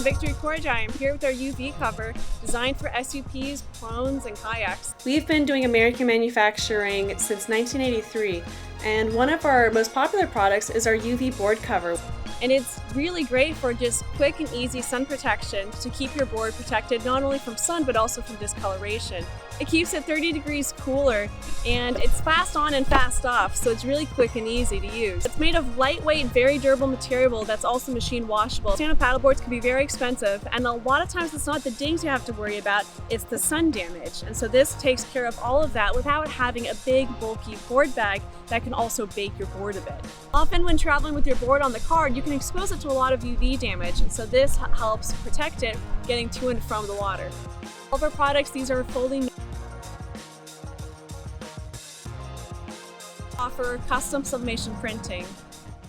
Victory Koredry. I'm here with our UV cover designed for SUPs, plones, and kayaks. We've been doing American manufacturing since 1983, and one of our most popular products is our UV board cover. And it's really great for just quick and easy sun protection to keep your board protected not only from sun but also from discoloration. It keeps it 30 degrees cooler, and it's fast on and fast off, so it's really quick and easy to use. It's made of lightweight, very durable material that's also machine washable. Stand-up paddleboards can be very expensive, and a lot of times it's not the dings you have to worry about, it's the sun damage. And so this takes care of all of that without having a big, bulky board bag that can also bake your board a bit. Often when traveling with your board on the card, you can expose it to a lot of UV damage, and so this helps protect it getting to and from the water. All of our products, these are folding, offer custom sublimation printing.